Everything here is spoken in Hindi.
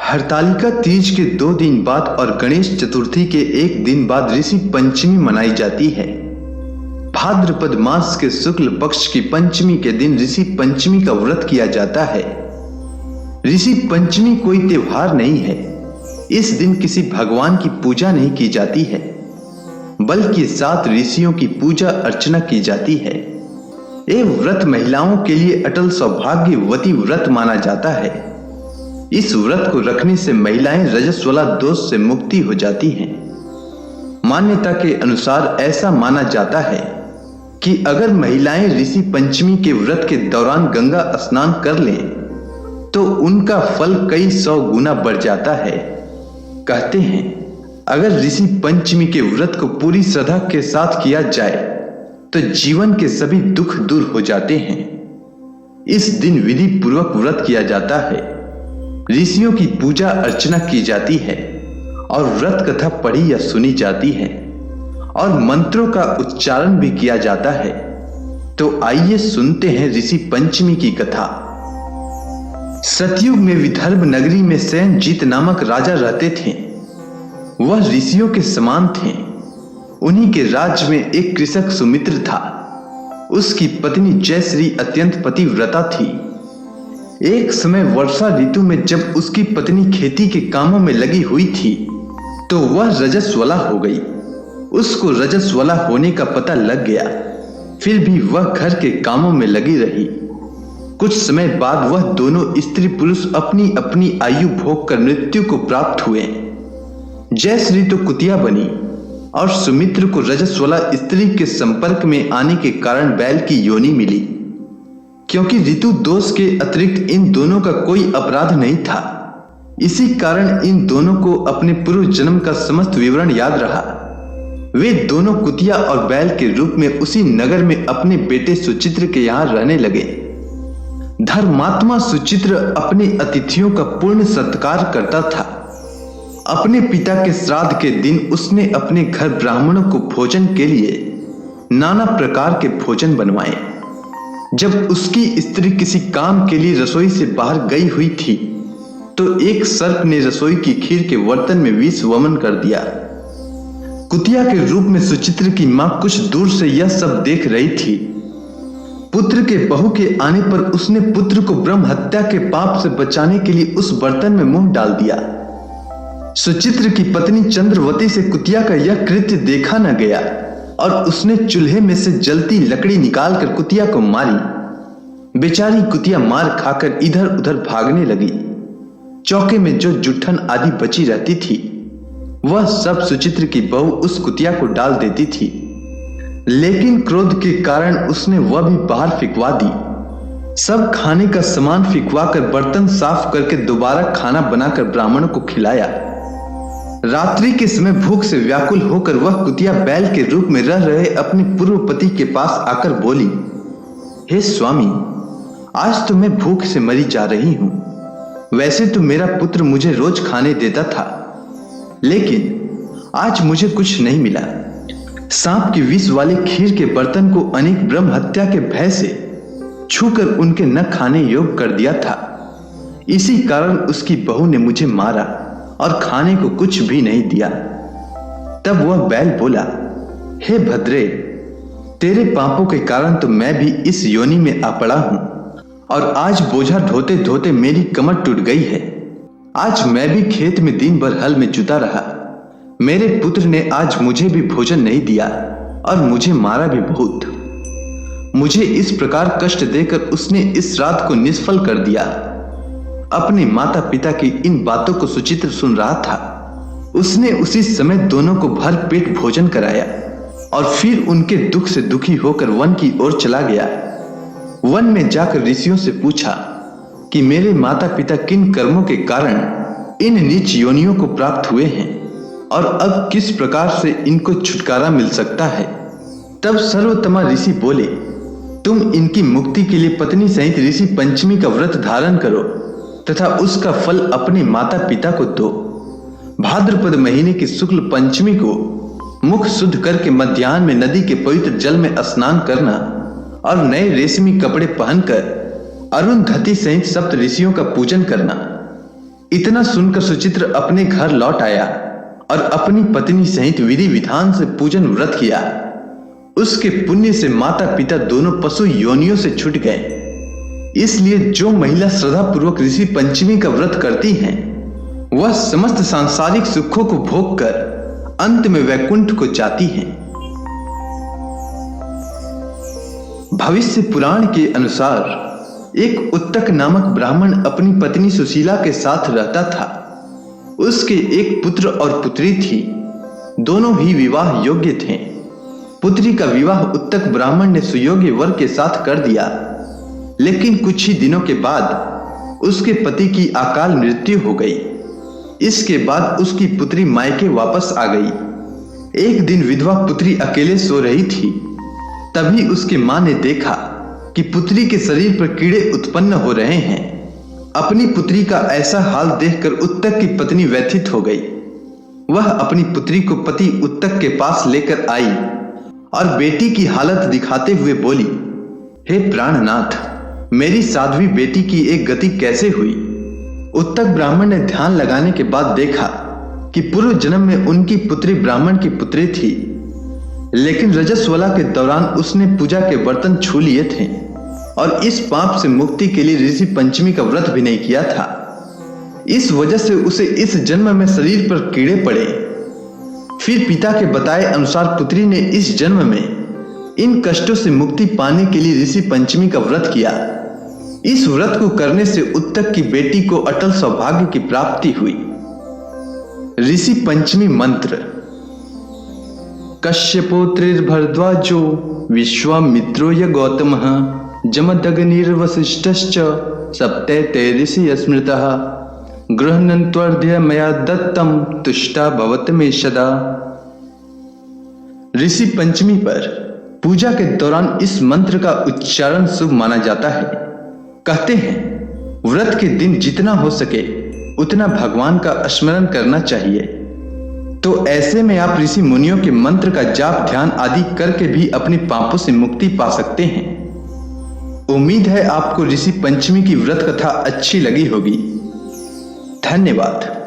हरतालिका तीज के 2 दिन बाद और गणेश चतुर्थी के 1 दिन बाद ऋषि पंचमी मनाई जाती है। भाद्रपद मास के शुक्ल पक्ष की पंचमी के दिन ऋषि पंचमी का व्रत किया जाता है। ऋषि पंचमी कोई त्योहार नहीं है। इस दिन किसी भगवान की पूजा नहीं की जाती है, बल्कि 7 ऋषियों की पूजा अर्चना की जाती है। ये व्रत महिलाओं के लिए अटल सौभाग्यवती व्रत माना जाता है। इस व्रत को रखने से महिलाएं रजस्वला दोष से मुक्ति हो जाती हैं। मान्यता के अनुसार ऐसा माना जाता है कि अगर महिलाएं ऋषि पंचमी के व्रत के दौरान गंगा स्नान कर लें तो उनका फल कई 100 गुना बढ़ जाता है। कहते हैं अगर ऋषि पंचमी के व्रत को पूरी श्रद्धा के साथ किया जाए तो जीवन के सभी दुख दूर हो जाते हैं। इस दिन विधि पूर्वक व्रत किया जाता है, ऋषियों की पूजा अर्चना की जाती है और व्रत कथा पढ़ी या सुनी जाती है और मंत्रों का उच्चारण भी किया जाता है। तो आइए सुनते हैं ऋषि पंचमी की कथा। सतयुग में विदर्भ नगरी में सेनजीत नामक राजा रहते थे। वह ऋषियों के समान थे। उन्हीं के राज्य में एक कृषक सुमित्र था। उसकी पत्नी जयश्री अत्यंत पतिव्रता थी। एक समय वर्षा ऋतु में जब उसकी पत्नी खेती के कामों में लगी हुई थी तो वह रजस्वला हो गई। उसको रजस्वला होने का पता लग गया, फिर भी वह घर के कामों में लगी रही। कुछ समय बाद वह दोनों स्त्री पुरुष अपनी अपनी आयु भोग कर मृत्यु को प्राप्त हुए। जयश्री तो कुतिया बनी और सुमित्र को रजस्वला स्त्री के संपर्क में आने के कारण बैल की योनि मिली। क्योंकि ऋतु दोष के अतिरिक्त इन दोनों का कोई अपराध नहीं था, इसी कारण इन दोनों को अपने पूर्व जन्म का समस्त विवरण याद रहा। वे दोनों कुतिया और बैल के रूप में उसी नगर में अपने बेटे सुचित्र के यहाँ रहने लगे। धर्मात्मा सुचित्र अपने अतिथियों का पूर्ण सत्कार करता था। अपने पिता के श्राद्ध के दिन उसने अपने घर ब्राह्मणों को भोजन के लिए नाना प्रकार के भोजन बनवाए। जब उसकी स्त्री किसी काम के लिए रसोई से बाहर गई हुई थी तो एक सर्प ने रसोई की खीर के बर्तन में विष वमन कर दिया। कुतिया के रूप में सुचित्र की मां कुछ दूर से यह सब देख रही थी। पुत्र के बहू के आने पर उसने पुत्र को ब्रह्म हत्या के पाप से बचाने के लिए उस बर्तन में मुंह डाल दिया। सुचित्र की पत्नी चंद्रवती से कुतिया का यह कृत्य देखा न गया और उसने चूल्हे में से जलती लकड़ी निकालकर कुतिया को मारी। बेचारी कुतिया मार खाकर इधर उधर भागने लगी। चौके में जो जुठन आदि बची रहती थी वह सब सुचित्र की बहू उस कुतिया को डाल देती थी, लेकिन क्रोध के कारण उसने वह भी बाहर फिकवा दी। सब खाने का सामान फिकवा कर बर्तन साफ करके दोबारा खाना बनाकर ब्राह्मणों को खिलाया। रात्रि के समय भूख से व्याकुल होकर वह कुतिया बैल के रूप में रह रहे अपने पूर्व पति के पास आकर बोली, हे स्वामी, आज तो मैं भूख से मरी जा रही हूं। वैसे तो मेरा पुत्र मुझे रोज खाने देता था, लेकिन आज मुझे कुछ नहीं मिला। सांप की विष वाले खीर के बर्तन को अनेक ब्रह्म हत्या के भय से छूकर उनके न खाने योग्य कर दिया था। इसी कारण उसकी बहू ने मुझे मारा और खाने को कुछ भी नहीं दिया। तब वह बैल बोला, हे भद्रे, तेरे पापों के कारण तो मैं भी इस योनि में आ पड़ा हूं और आज बोझा ढोते ढोते मेरी कमर टूट गई है। आज मैं भी खेत में दिन भर हल में जुटा रहा। मेरे पुत्र ने आज मुझे भी भोजन नहीं दिया और मुझे मारा भी बहुत। मुझे इस प्रकार कष्ट देकर उसने इस श्राद्ध को निष्फल कर दिया। अपने माता पिता की इन बातों को सुचित्र सुन रहा था। उसने उसी समय दोनों को भर पेट भोजन कराया और फिर उनके दुख से दुखी होकर वन की ओर चला गया। वन में जाकर ऋषियों से पूछा कि मेरे माता पिता किन कर्मों के कारण इन नीच योनियों को प्राप्त हुए हैं और अब किस प्रकार से इनको छुटकारा मिल सकता है। तब सर्वोत्तमा ऋषि बोले, तुम इनकी मुक्ति के लिए पत्नी सहित ऋषि पंचमी का व्रत धारण करो तथा उसका फल अपने माता पिता को दो। भाद्रपद महीने की शुक्ल पंचमी को मुख शुद्ध करके मध्याह्न में नदी के पवित्र जल में स्नान करना और नए रेशमी कपड़े पहनकर अरुंधति सहित सप्त ऋषियों का पूजन करना। इतना सुनकर सुचित्र अपने घर लौट आया और अपनी पत्नी सहित विधि विधान से पूजन व्रत किया। उसके पुण्य से माता पिता दोनों पशु योनियों से छूट गए। इसलिए जो महिला श्रद्धा पूर्वक ऋषि पंचमी का व्रत करती हैं, वह समस्त सांसारिक सुखों को भोग कर अंत में वैकुंठ को जाती हैं। भविष्य पुराण के अनुसार एक उत्तक नामक ब्राह्मण अपनी पत्नी सुशीला के साथ रहता था। उसके एक पुत्र और पुत्री थी। दोनों ही विवाह योग्य थे। पुत्री का विवाह उत्तक ब्राह्मण ने सुयोग्य वर के साथ कर दिया, लेकिन कुछ ही दिनों के बाद उसके पति की अकाल मृत्यु हो गई। इसके बाद उसकी पुत्री मायके वापस आ गई। एक दिन विधवा पुत्री अकेले सो रही थी। तभी उसकी मां ने देखा कि पुत्री के शरीर पर कीड़े उत्पन्न हो रहे हैं। अपनी पुत्री का ऐसा हाल देखकर उत्तक की पत्नी व्यथित हो गई। वह अपनी पुत्री को पति उत्तक के पास लेकर आई और बेटी की हालत दिखाते हुए बोली, हे प्राणनाथ, मेरी साध्वी बेटी की एक गति कैसे हुई? उत्तक ब्राह्मण ने ध्यान लगाने के बाद देखा कि पूर्व जन्म में उनकी पुत्री ब्राह्मण की पुत्री थी, लेकिन रजस्वला के दौरान उसने पूजा के बर्तन छू लिए थे और इस पाप से मुक्ति के लिए ऋषि पंचमी का व्रत भी नहीं किया था। इस वजह से उसे इस जन्म में शरीर पर कीड़े पड़े। फिर पिता के बताए अनुसार पुत्री ने इस जन्म में इन कष्टों से मुक्ति पाने के लिए ऋषि पंचमी का व्रत किया। इस व्रत को करने से उत्तक की बेटी को अटल सौभाग्य की प्राप्ति हुई। ऋषि पंचमी मंत्र। कश्यपोत्रिर्भरद्वाजो विश्वामित्रो य गौतमः जमदग्निर्वसिष्ठश्च सप्तैते ऋषिः स्मृतः गृह्णन्त्वर्ध्य मया दत्तम तुष्टा भवत मे सदा। ऋषि पंचमी पर पूजा के दौरान इस मंत्र का उच्चारण शुभ माना जाता है। कहते हैं व्रत के दिन जितना हो सके उतना भगवान का स्मरण करना चाहिए। तो ऐसे में आप ऋषि मुनियों के मंत्र का जाप ध्यान आदि करके भी अपने पापों से मुक्ति पा सकते हैं। उम्मीद है आपको ऋषि पंचमी की व्रत कथा अच्छी लगी होगी। धन्यवाद।